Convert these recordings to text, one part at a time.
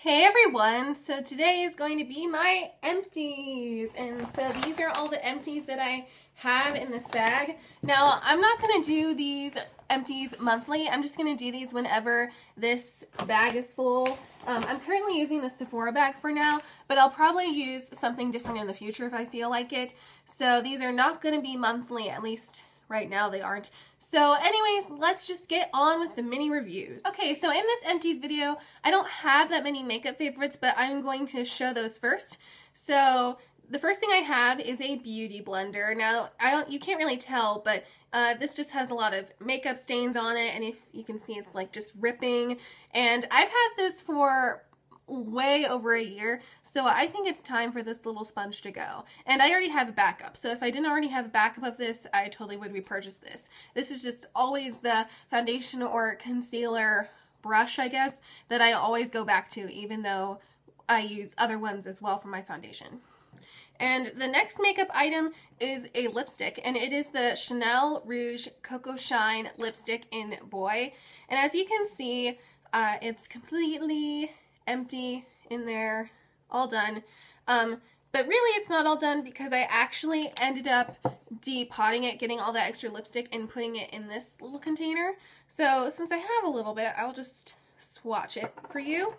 Hey everyone, so today is going to be my empties, and so these are all the empties that I have in this bag. Now I'm not going to do these empties monthly, I'm just going to do these whenever this bag is full. I'm currently using the Sephora bag for now, but I'll probably use something different in the future if I feel like it. So these are not going to be monthly, at least right now they aren't. So anyways, let's just get on with the mini reviews. Okay, so in this empties video, I don't have that many makeup favorites, but I'm going to show those first. So the first thing I have is a beauty blender. Now, you can't really tell, but this just has a lot of makeup stains on it, and if you can see, it's like just ripping. And I've had this for way over a year, so I think it's time for this little sponge to go. And I already have a backup, so if I didn't already have a backup of this, I totally would repurchase this. This is just always the foundation or concealer brush, I guess, that I always go back to, even though I use other ones as well for my foundation. And the next makeup item is a lipstick, and it is the Chanel Rouge Coco Shine lipstick in Boy. And as you can see, it's completely empty in there, all done. But really it's not all done because I actually ended up depotting it, getting all that extra lipstick and putting it in this little container. So since I have a little bit, I'll just swatch it for you.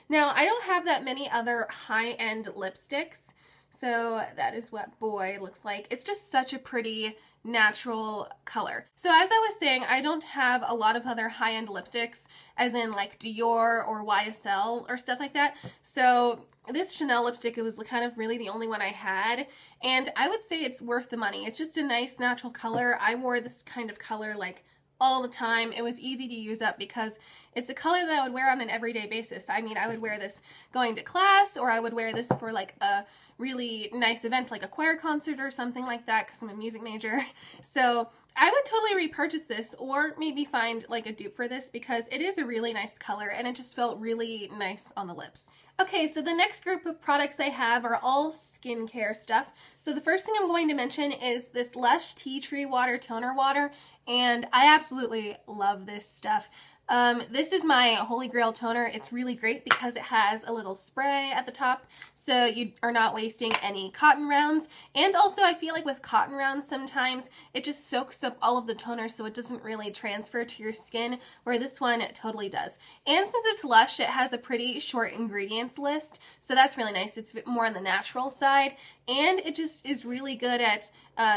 Now, I don't have that many other high-end lipsticks, so that is what Boy looks like. It's just such a pretty natural color. So as I was saying, I don't have a lot of other high-end lipsticks, as in like Dior or YSL or stuff like that. So this Chanel lipstick, it was kind of really the only one I had, and I would say it's worth the money. It's just a nice natural color. I wore this kind of color like all the time. It was easy to use up because it's a color that I would wear on an everyday basis. I mean, I would wear this going to class, or I would wear this for like a really nice event like a choir concert or something like that because I'm a music major. So I would totally repurchase this, or maybe find like a dupe for this, because it is a really nice color and it just felt really nice on the lips. Okay, so the next group of products I have are all skincare stuff. So the first thing I'm going to mention is this Lush Tea Tree Water Toner Water, and I absolutely love this stuff. This is my Holy Grail toner. It's really great because it has a little spray at the top, so you are not wasting any cotton rounds. And also, I feel like with cotton rounds, sometimes it just soaks up all of the toner, so it doesn't really transfer to your skin, where this one totally does. And since it's Lush, it has a pretty short ingredients list, so that's really nice. It's more on the natural side, and it just is really good at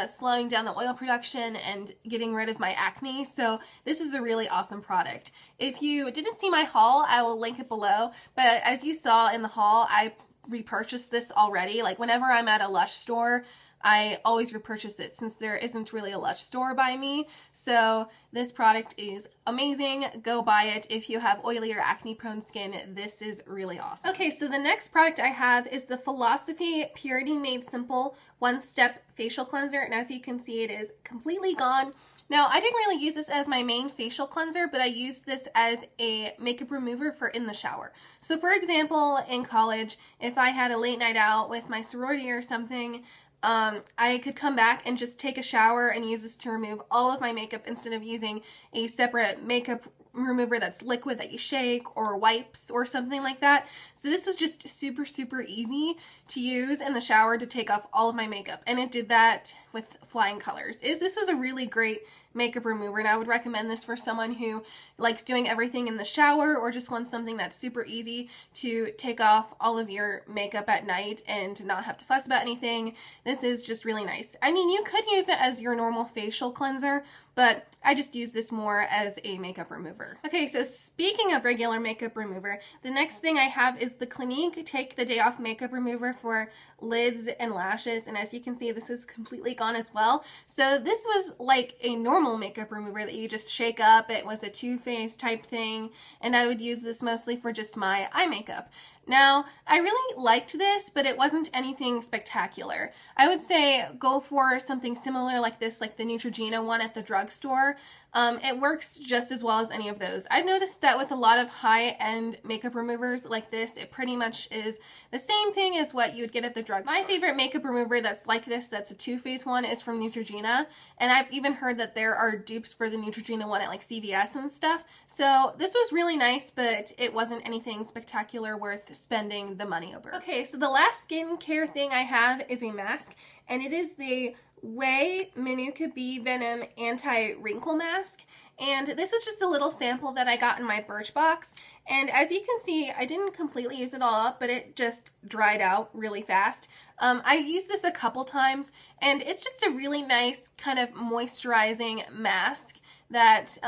slowing down the oil production and getting rid of my acne, so this is a really awesome product. If you didn't see my haul, I will link it below, but as you saw in the haul, I repurchased this already. Like whenever I'm at a Lush store, I always repurchase it since there isn't really a Lush store by me. So this product is amazing. Go buy it if you have oily or acne prone skin. This is really awesome. Okay, so the next product I have is the Philosophy Purity Made Simple One-Step Facial Cleanser, and as you can see, it is completely gone. Now, I didn't really use this as my main facial cleanser, but I used this as a makeup remover for in the shower. So for example, in college, if I had a late night out with my sorority or something, I could come back and just take a shower and use this to remove all of my makeup instead of using a separate makeup remover that's liquid that you shake, or wipes or something like that. So this was just super, super easy to use in the shower to take off all of my makeup, and it did that with flying colors. This is a really great makeup remover, and I would recommend this for someone who likes doing everything in the shower, or just wants something that's super easy to take off all of your makeup at night and not have to fuss about anything. This is just really nice. I mean, you could use it as your normal facial cleanser, but I just use this more as a makeup remover. Okay, so speaking of regular makeup remover, the next thing I have is the Clinique Take the Day Off Makeup Remover for lids and lashes, and as you can see, this is completely gone as well. So this was like a normal makeup remover that you just shake up. It was a two-phase type thing, and I would use this mostly for just my eye makeup. Now, I really liked this, but it wasn't anything spectacular. I would say go for something similar like this, like the Neutrogena one at the drugstore. it works just as well as any of those. I've noticed that with a lot of high-end makeup removers like this, it pretty much is the same thing as what you would get at the drugstore. My favorite makeup remover that's like this, that's a two-phase one, is from Neutrogena, and I've even heard that there are dupes for the Neutrogena one at like CVS and stuff. So this was really nice, but it wasn't anything spectacular worth spending the money over. Okay, so the last skincare thing I have is a mask, and it is the Way Manuka Bee Venom Anti-Wrinkle Mask. And this is just a little sample that I got in my Birchbox. And as you can see, I didn't completely use it all up, but it just dried out really fast. I used this a couple times, and it's just a really nice kind of moisturizing mask that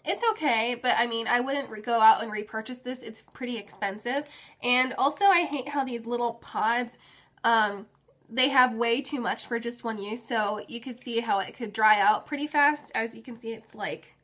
it's okay, but I mean, I wouldn't go out and repurchase this. It's pretty expensive. And also, I hate how these little pods, they have way too much for just one use, so you could see how it could dry out pretty fast. As you can see, it's like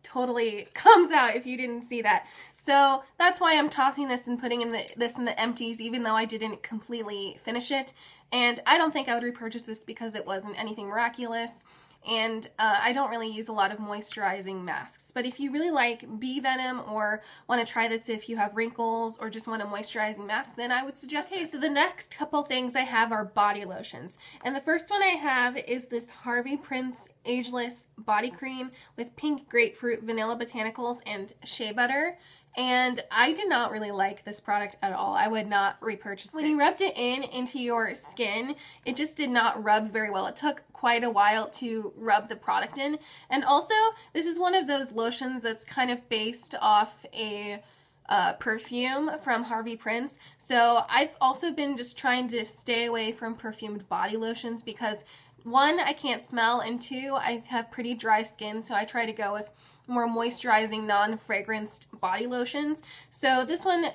totally comes out if you didn't see that. So that's why I'm tossing this and putting this in the empties, even though I didn't completely finish it. And I don't think I would repurchase this because it wasn't anything miraculous. And I don't really use a lot of moisturizing masks. But if you really like bee venom or want to try this if you have wrinkles or just want a moisturizing mask, then I would suggest it. So the next couple things I have are body lotions. And the first one I have is this Harvey Prince Ageless Body Cream with pink grapefruit, vanilla botanicals, and shea butter. And I did not really like this product at all. I would not repurchase it. When you rubbed it into your skin, it just did not rub very well. It took quite a while to rub the product in. And also, this is one of those lotions that's kind of based off a perfume from Harvey Prince. So I've also been just trying to stay away from perfumed body lotions because, one, I can't smell, and two, I have pretty dry skin, so I try to go with more moisturizing, non-fragranced body lotions. So this one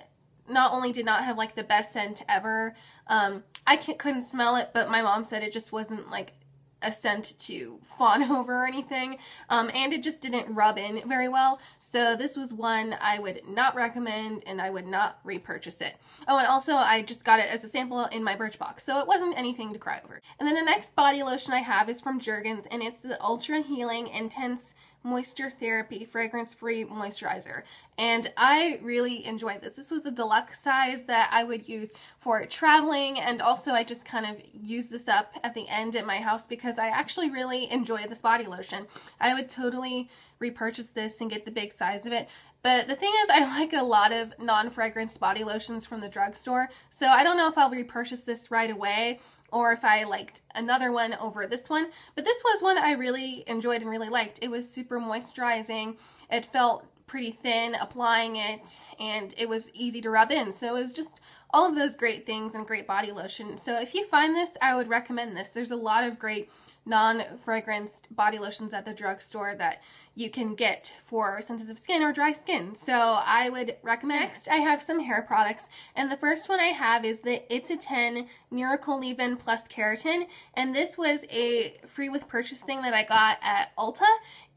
not only did not have like the best scent ever, I couldn't smell it, but my mom said it just wasn't like a scent to fawn over or anything, and it just didn't rub in very well. So this was one I would not recommend, and I would not repurchase it. Oh, and also I just got it as a sample in my Birchbox, so it wasn't anything to cry over. And then the next body lotion I have is from Jergens, and it's the Ultra Healing Intense Moisture Therapy Fragrance-Free Moisturizer. And I really enjoyed this. This was a deluxe size that I would use for traveling, and also I just kind of use this up at the end at my house because I actually really enjoy this body lotion. I would totally repurchase this and get the big size of it. But the thing is, I like a lot of non-fragranced body lotions from the drugstore, so I don't know if I'll repurchase this right away or if I liked another one over this one. But this was one I really enjoyed and really liked. It was super moisturizing. It felt pretty thin applying it, and it was easy to rub in. So it was just all of those great things and great body lotion. So if you find this, I would recommend this. There's a lot of great non-fragranced body lotions at the drugstore that you can get for sensitive skin or dry skin. So I would recommend. Next, I have some hair products, and the first one I have is the It's a 10 Miracle Leave-In Plus Keratin, and this was a free with purchase thing that I got at Ulta,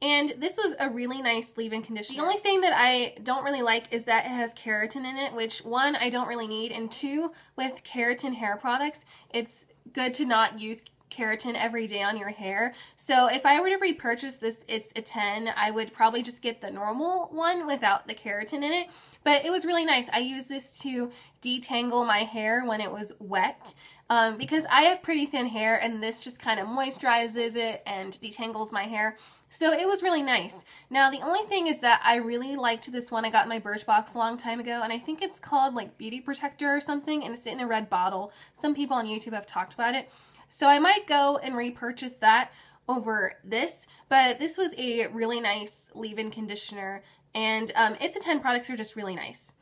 and this was a really nice leave-in conditioner. The only thing that I don't really like is that it has keratin in it, which, one, I don't really need, and two, with keratin hair products, it's good to not use keratin every day on your hair. So if I were to repurchase this It's a 10, I would probably just get the normal one without the keratin in it. But it was really nice. I used this to detangle my hair when it was wet because I have pretty thin hair, and this just kind of moisturizes it and detangles my hair. So it was really nice. Now the only thing is that I really liked this one I got in my Birchbox a long time ago, and I think it's called like Beauty Protector or something, and it's in a red bottle. Some people on YouTube have talked about it. So I might go and repurchase that over this, but this was a really nice leave-in conditioner, and It's a 10 products are just really nice.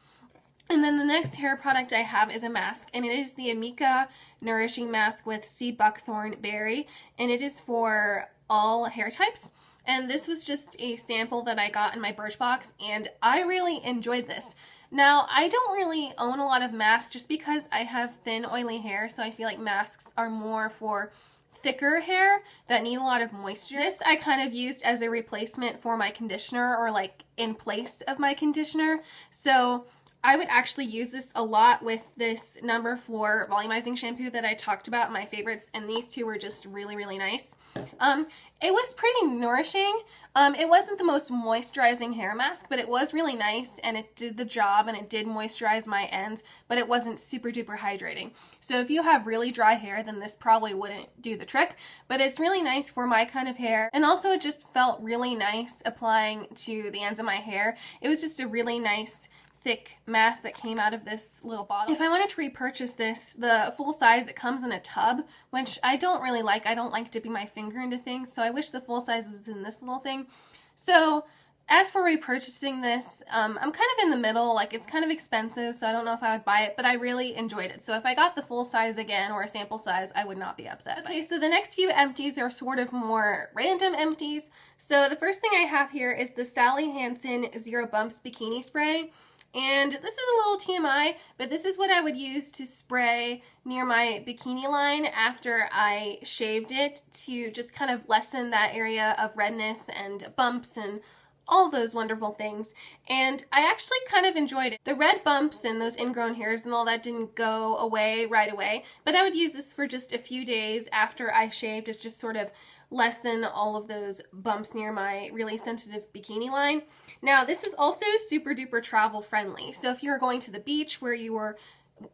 And then the next hair product I have is a mask, and it is the Amika Nourishing Mask with Sea Buckthorn Berry, and it is for all hair types. And this was just a sample that I got in my Birchbox, and I really enjoyed this. Now, I don't really own a lot of masks just because I have thin, oily hair, so I feel like masks are more for thicker hair that need a lot of moisture. This I kind of used as a replacement for my conditioner, or like in place of my conditioner. So I would actually use this a lot with this number 4 volumizing shampoo that I talked about, my favorites, and these two were just really, really nice. It was pretty nourishing. It wasn't the most moisturizing hair mask, but it was really nice, and it did the job, and it did moisturize my ends, but it wasn't super duper hydrating. So if you have really dry hair, then this probably wouldn't do the trick, but it's really nice for my kind of hair, and also it just felt really nice applying to the ends of my hair. It was just a really nice thick mask that came out of this little bottle. If I wanted to repurchase this, the full size, it comes in a tub, which I don't really like. I don't like dipping my finger into things, so I wish the full size was in this little thing. So as for repurchasing this, I'm kind of in the middle. Like, it's kind of expensive, so I don't know if I would buy it, but I really enjoyed it. So if I got the full size again, or a sample size, I would not be upset. Okay, so the next few empties are sort of more random empties. So the first thing I have here is the Sally Hansen Zero Bumps Bikini Spray. And this is a little TMI, but this is what I would use to spray near my bikini line after I shaved it, to just kind of lessen that area of redness and bumps and all those wonderful things. And I actually kind of enjoyed it. The red bumps and those ingrown hairs and all that didn't go away right away, but I would use this for just a few days after I shaved to just sort of lessen all of those bumps near my really sensitive bikini line. Now, this is also super duper travel friendly. So if you're going to the beach where you were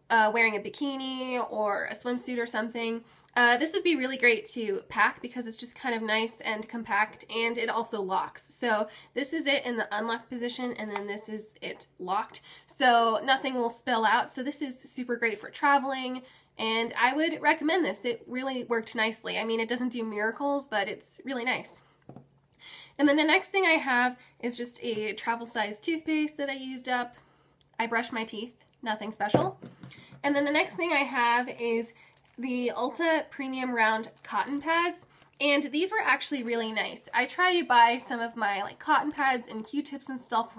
wearing a bikini or a swimsuit or something, this would be really great to pack because it's just kind of nice and compact, and it also locks. So this is it in the unlocked position, and then this is it locked. So nothing will spill out. So this is super great for traveling, and I would recommend this. It really worked nicely. I mean, it doesn't do miracles, but it's really nice. And then the next thing I have is just a travel size toothpaste that I used up. I brushed my teeth, nothing special. And then the next thing I have is the Ulta Premium Round Cotton Pads, and these were actually really nice. I try to buy some of my like cotton pads and Q-tips and stuff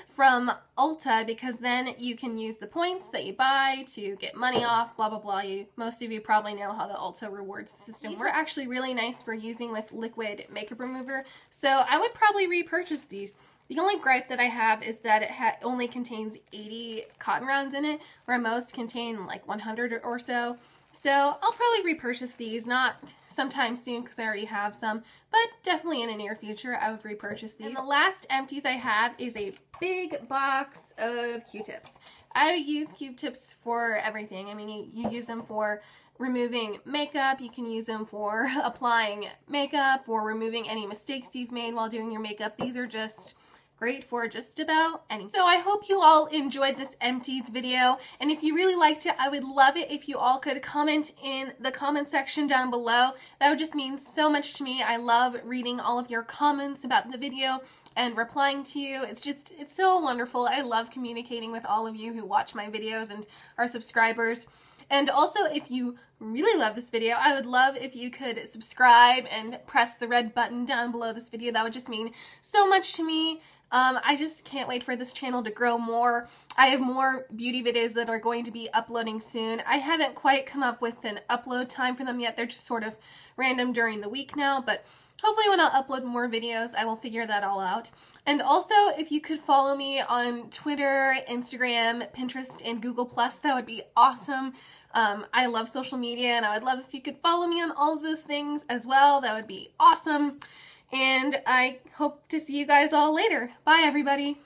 from Ulta, because then you can use the points that you buy to get money off, blah blah blah. Most of you probably know how the Ulta rewards system works. These were actually really nice for using with liquid makeup remover, so I would probably repurchase these. The only gripe that I have is that it only contains 80 cotton rounds in it, where most contain like 100 or so. So I'll probably repurchase these, not sometime soon because I already have some, but definitely in the near future I would repurchase these. And the last empties I have is a big box of Q-tips. I use Q-tips for everything. I mean, you use them for removing makeup, you can use them for applying makeup or removing any mistakes you've made while doing your makeup. These are just great for just about anything. So I hope you all enjoyed this empties video, and if you really liked it, I would love it if you all could comment in the comment section down below. That would just mean so much to me. I love reading all of your comments about the video and replying to you. It's so wonderful. I love communicating with all of you who watch my videos and are subscribers. And also, if you really love this video, I would love if you could subscribe and press the red button down below this video. That would just mean so much to me. I just can't wait for this channel to grow more. I have more beauty videos that are going to be uploading soon. I haven't quite come up with an upload time for them yet. They're just sort of random during the week now, but hopefully when I'll upload more videos, I will figure that all out. And also, if you could follow me on Twitter, Instagram, Pinterest, and Google+, that would be awesome. I love social media, and I would love if you could follow me on all of those things as well. That would be awesome. And I hope to see you guys all later. Bye, everybody.